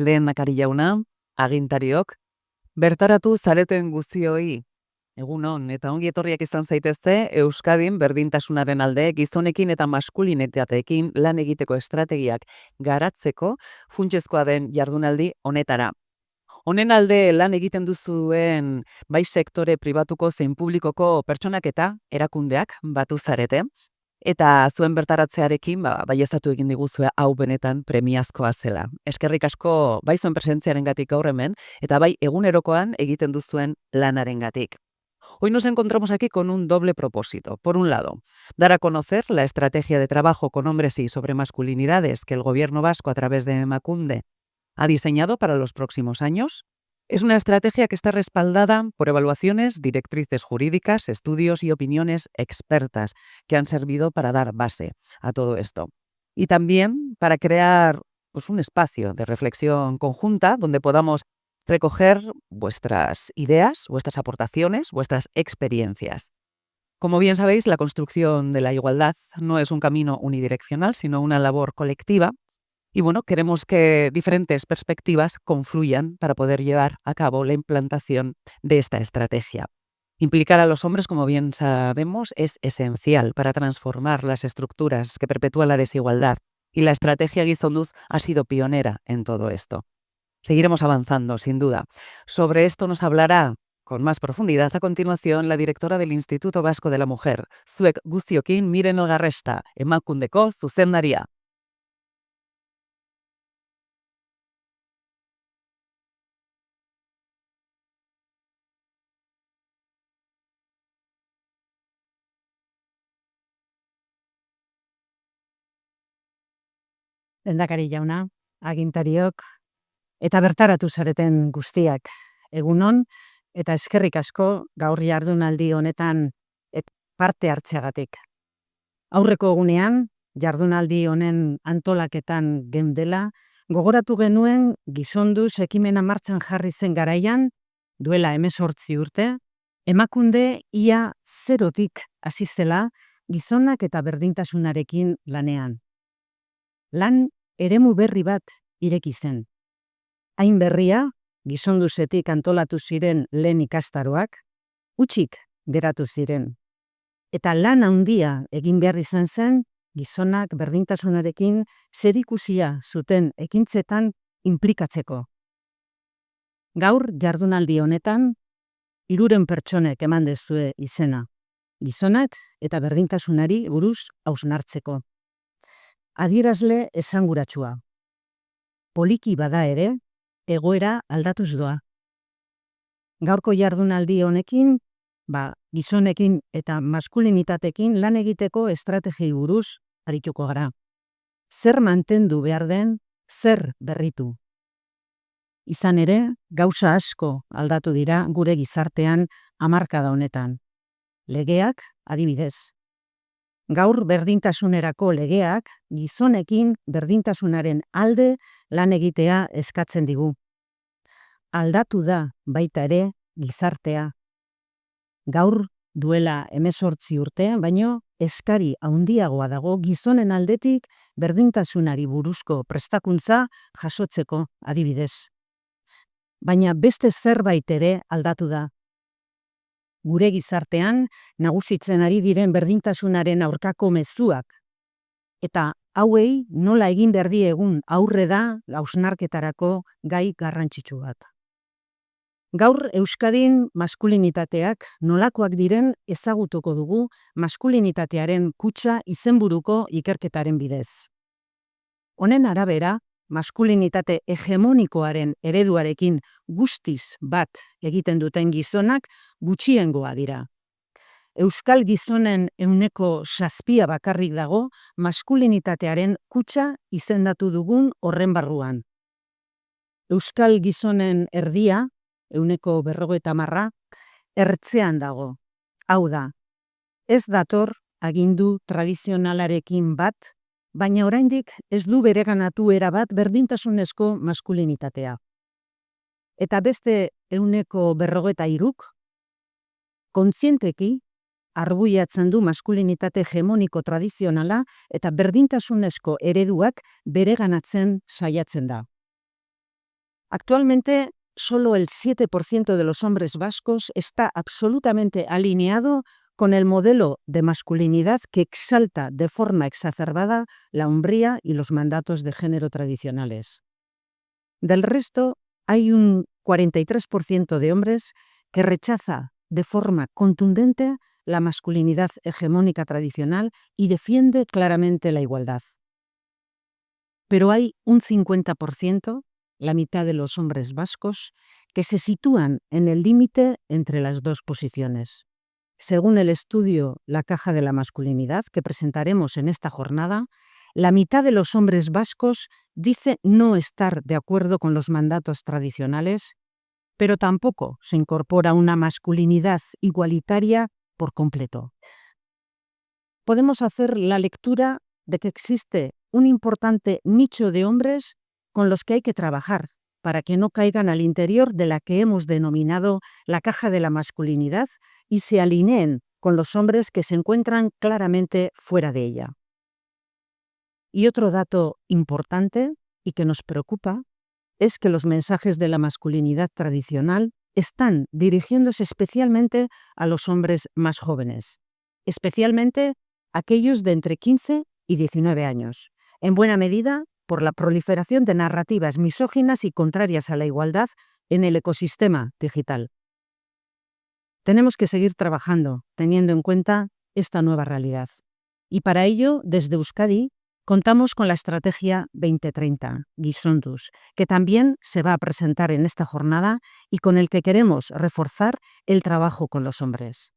Lehendakari jauna, agintariok, bertaratu zareten guztioi, egunon eta ongi etorriak izan zaitezte Euskadin berdintasunaren alde gizonekin eta maskulinitateekin lan egiteko estrategiak garatzeko funtsezkoa den jardunaldi honetara. Honen alde lan egiten duzuen bai sektore pribatuko zein publikoko pertsonak eta erakundeak batu zarete. Eta zuen bertaratzearekin baieztatu egin diguzue hau benetan premiazkoa zela. Eskerrik asko bai zuen presentziarengatik gaur hemen eta bai egunerokoan egiten duzuen lanarengatik. Hoy nos encontramos aquí con un doble propósito. Por un lado, dar a conocer la estrategia de trabajo con hombres y sobre masculinidades que el gobierno vasco a través de Emakunde ha diseñado para los próximos años. Es una estrategia que está respaldada por evaluaciones, directrices jurídicas, estudios y opiniones expertas que han servido para dar base a todo esto. Y también para crear un espacio de reflexión conjunta donde podamos recoger vuestras ideas, vuestras aportaciones, vuestras experiencias. Como bien sabéis, la construcción de la igualdad no es un camino unidireccional, sino una labor colectiva. Y queremos que diferentes perspectivas confluyan para poder llevar a cabo la implantación de esta estrategia. Implicar a los hombres, como bien sabemos, es esencial para transformar las estructuras que perpetúan la desigualdad, y la estrategia Gizonduz ha sido pionera en todo esto. Seguiremos avanzando, sin duda. Sobre esto nos hablará con más profundidad a continuación la directora del Instituto Vasco de la Mujer, zuek guztiokin Miren Elgarresta, Emakundeko zuzendaria. Lehendakari jauna, agintariok, eta bertaratu zareten guztiak. Egunon, eta eskerrik asko gaur jardunaldi honetan parte hartzeagatik. Aurreko egunean, jardunaldi honen antolaketan geundela, gogoratu genuen Gizonduz ekimena martxan jarri zen garaian, duela 18 urte, Emakunde ia zerotik hasi zela gizonak eta berdintasunarekin lanean. Lan eremu berri bat ireki zen. Hain berria, Gizonduzetik antolatu ziren lehen ikastaroak, hutsik geratu ziren. Eta lan handia egin behar izan zen, gizonak berdintasunarekin zerikusia zuten ekintzetan inplikatzeko. Gaur jardunaldi honetan, 300 pertsonek eman dezue izena, gizonak eta berdintasunari buruz hausnartzeko. Adierazle esanguratsua. Poliki bada ere, egoera aldatuz doa. Gaurko jardunaldi honekin, gizonekin eta maskulinitatekin lan egiteko estrategiei buruz arituko gara. Zer mantendu behar den, zer berritu. Izan ere, gauza asko aldatu dira gure gizartean hamarkada honetan. Legeak, adibidez. Gaur berdintasunerako legeak gizonekin berdintasunaren alde lan egitea eskatzen digu. Aldatu da baita ere gizartea. Gaur duela 18 urte, baino eskari handiagoa dago gizonen aldetik berdintasunari buruzko prestakuntza jasotzeko adibidez. Baina beste zerbait ere aldatu da. Gure gizartean nagusitzen ari diren berdintasunaren aurkako mezuak. Eta hauei nola egin behar diegun aurre da hausnarketarako gai garrantzitsu bat. Gaur Euskadin maskulinitateak nolakoak diren ezagutuko dugu maskulinitatearen kutxa izenburuko ikerketaren bidez. Honen arabera, maskulinitate hegemonikoaren ereduarekin guztiz bat egiten duten gizonak gutxiengoa dira. Euskal gizonen 7% bakarrik dago maskulinitatearen kutxa izendatu dugun horren barruan. Euskal gizonen erdia, 50%, ertzean dago. Hau da, ez dator agindu tradizionalarekin bat, baina oraindik ez du bereganatu erabat berdintasunezko maskulinitatea. Eta beste 53%, kontzienteki arbuiatzen du maskulinitate hegemoniko tradizionala eta berdintasunezko ereduak bereganatzen saiatzen da. Actualmente, solo el 7% de los hombres vascos está absolutamente alineado con el modelo de masculinidad que exalta de forma exacerbada la hombría y los mandatos de género tradicionales. Del resto, hay un 43% de hombres que rechaza de forma contundente la masculinidad hegemónica tradicional y defiende claramente la igualdad. Pero hay un 50%, la mitad de los hombres vascos, que se sitúan en el límite entre las dos posiciones. Según el estudio La caja de la masculinidad que presentaremos en esta jornada, la mitad de los hombres vascos dice no estar de acuerdo con los mandatos tradicionales, pero tampoco se incorpora una masculinidad igualitaria por completo. Podemos hacer la lectura de que existe un importante nicho de hombres con los que hay que trabajar para que no caigan al interior de la que hemos denominado la caja de la masculinidad y se alineen con los hombres que se encuentran claramente fuera de ella. Y otro dato importante y que nos preocupa es que los mensajes de la masculinidad tradicional están dirigiéndose especialmente a los hombres más jóvenes, especialmente aquellos de entre 15 y 19 años, en buena medida por la proliferación de narrativas misóginas y contrarias a la igualdad en el ecosistema digital. Tenemos que seguir trabajando teniendo en cuenta esta nueva realidad. Y para ello, desde Euskadi, contamos con la Estrategia 2030, Gizonduz, que también se va a presentar en esta jornada y con el que queremos reforzar el trabajo con los hombres.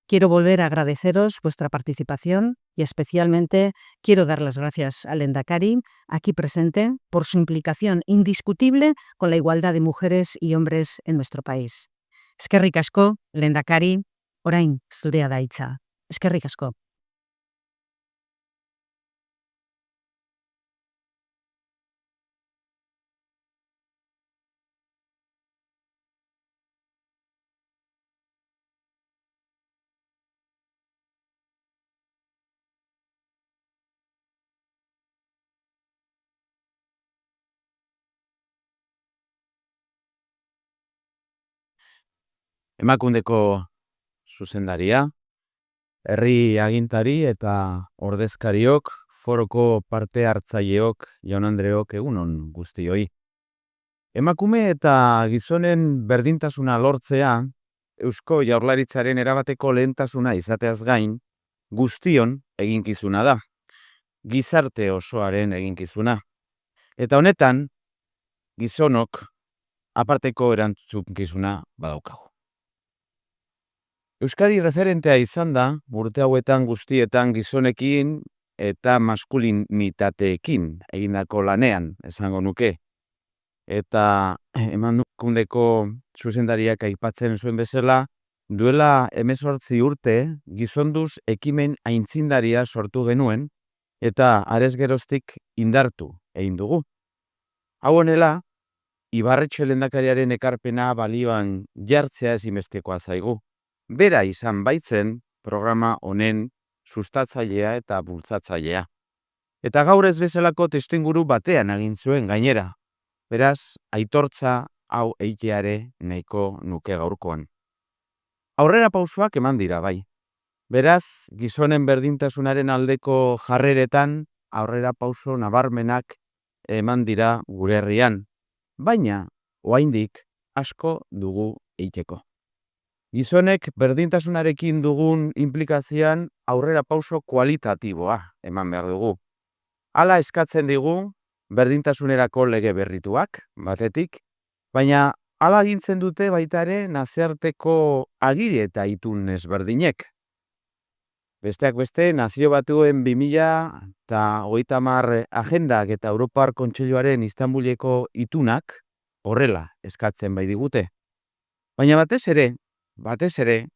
Quiero volver a agradeceros vuestra participación y especialmente quiero dar las gracias al Lehendakari, aquí presente, por su implicación indiscutible con la igualdad de mujeres y hombres en nuestro país. Eskerrik asko, Lehendakari, orain zurea da hitza. Eskerrik asko. Emakundeko zuzendaria, herri agintari eta ordezkariok, foroko parte hartzaileok, jaun-andreok egunon guztioi. Emakume eta gizonen berdintasuna lortzea, Eusko Jaurlaritzaren erabateko lehentasuna izateaz gain, guztion eginkizuna da, gizarte osoaren eginkizuna. Eta honetan, gizonok aparteko erantzukizuna badaukagu. Euskadi referentea izan da, urte hauetan guztietan gizonekin eta maskulinitateekin egindako lanean, esango nuke. Eta emakundeko zuzendariak aipatzen zuen bezala, duela 18 urte Gizonduz ekimen aitzindaria sortu genuen eta arez geroztik indartu egin dugu. Hau honela, Ibarretxe lehendakariaren ekarpena balioan jartzea ezinbestekoa zaigu. Bera izan baitzen programa honen sustatzailea eta bultzatzailea. Eta gaur ez bezalako testuinguru batean egin zuen gainera. Beraz, aitortza hau eiteare nahiko nuke gaurkoan. Aurrera pausoak eman dira bai. Beraz, gizonen berdintasunaren aldeko jarreretan aurrera pauso nabarmenak eman dira gure herrian. Baina, oraindik asko dugu eiteko. Gizonek berdintasunarekin dugun implikazioan aurrera pauso kualitatiboa eman behar dugu. Hala eskatzen digu berdintasunerako lege berrituak, batetik, baina hala agintzen dute baita ere nazioarteko agiri eta itun ezberdinek. Besteak beste, Nazio Batuen 2030 agendak eta Europar Kontseiluaren Istanbuleko itunak horrela eskatzen bai digute. Baina batez ere,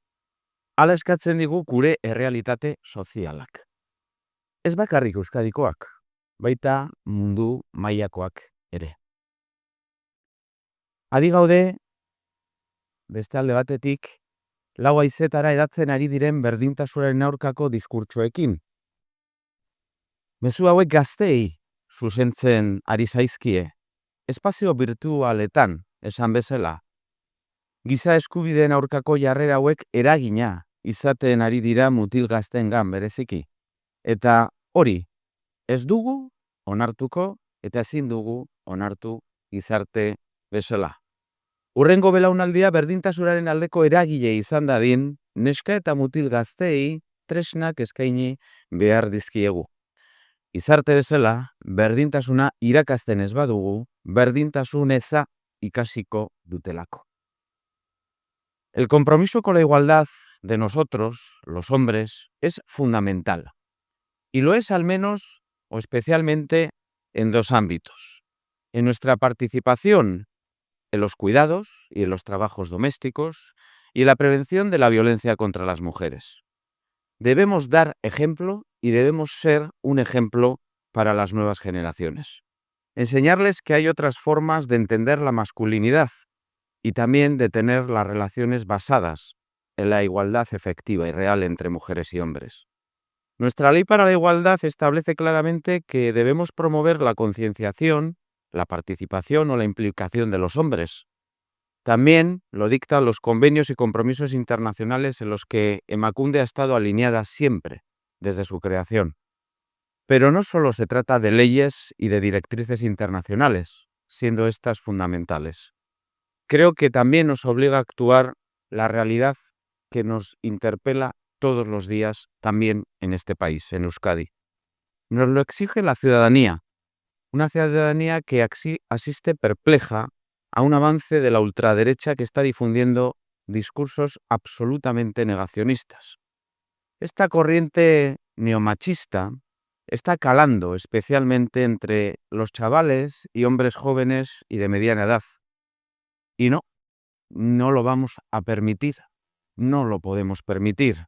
hala eskatzen digu gure errealitate sozialak. Ez bakarrik Euskadikoak, baita mundu mailakoak ere. Adi gaude, beste alde batetik, lau haizetara edatzen ari diren berdintasunaren aurkako diskurtsoekin. Mezu hauek gazteei zuzentzen ari zaizkie, espazio virtualetan, esan bezala. Giza eskubideen aurkako jarrera hauek eragina izaten ari dira mutil gazteengan bereziki. Eta hori, ez dugu onartuko eta ezin dugu onartu gizarte bezala. Hurrengo belaunaldia berdintasunaren aldeko eragile izan dadin, neska eta mutil gazteei tresnak eskaini behar dizkiegu. Gizarte bezala, berdintasuna irakasten ez badugu, berdintasun eza ikasiko dutelako. El compromiso con la igualdad de nosotros, los hombres, es fundamental. Y lo es al menos o especialmente en dos ámbitos. En nuestra participación en los cuidados y en los trabajos domésticos y en la prevención de la violencia contra las mujeres. Debemos dar ejemplo y debemos ser un ejemplo para las nuevas generaciones. Enseñarles que hay otras formas de entender la masculinidad y también de tener las relaciones basadas en la igualdad efectiva y real entre mujeres y hombres. Nuestra ley para la igualdad establece claramente que debemos promover la concienciación, la participación o la implicación de los hombres. También lo dictan los convenios y compromisos internacionales en los que Emakunde ha estado alineada siempre, desde su creación. Pero no solo se trata de leyes y de directrices internacionales, siendo estas fundamentales. Creo que también nos obliga a actuar la realidad que nos interpela todos los días, también en este país, en Euskadi. Nos lo exige la ciudadanía, una ciudadanía que asiste perpleja a un avance de la ultraderecha que está difundiendo discursos absolutamente negacionistas. Esta corriente neomachista está calando especialmente entre los chavales y hombres jóvenes y de mediana edad. Y no lo vamos a permitir, no lo podemos permitir.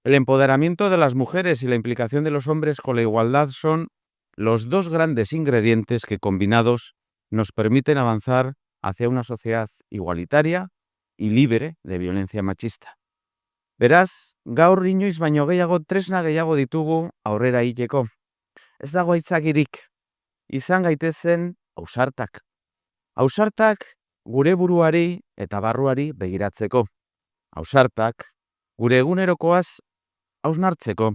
El empoderamiento de las mujeres y la implicación de los hombres con la igualdad son los dos grandes ingredientes que combinados nos permiten avanzar hacia una sociedad igualitaria y libre de violencia machista. Beraz, gaur inoiz baino gehiago tresna gehiago ditugu aurrera egiteko. Ez dago aitzakirik, izan gaitezen ausartak. Ausartak gure buruari eta barruari begiratzeko. Ausartak gure egunerokoaz hausnartzeko.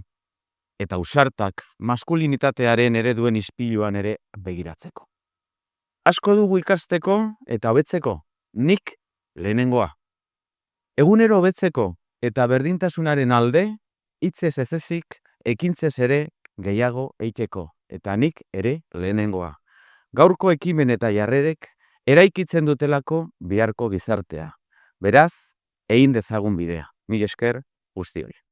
Eta ausartak maskulinitatearen ereduen ispiluan ere begiratzeko. Asko dugu ikasteko eta hobetzeko, nik lehenengoa. Egunero hobetzeko eta berdintasunaren alde, hitzez ez ezik, ekintzez ere gehiago eiteko, eta nik ere lehenengoa. Gaurko ekimen eta jarrerek eraikitzen dutelako biharko gizartea. Beraz, egin dezagun bidea. Mila esker guztioi.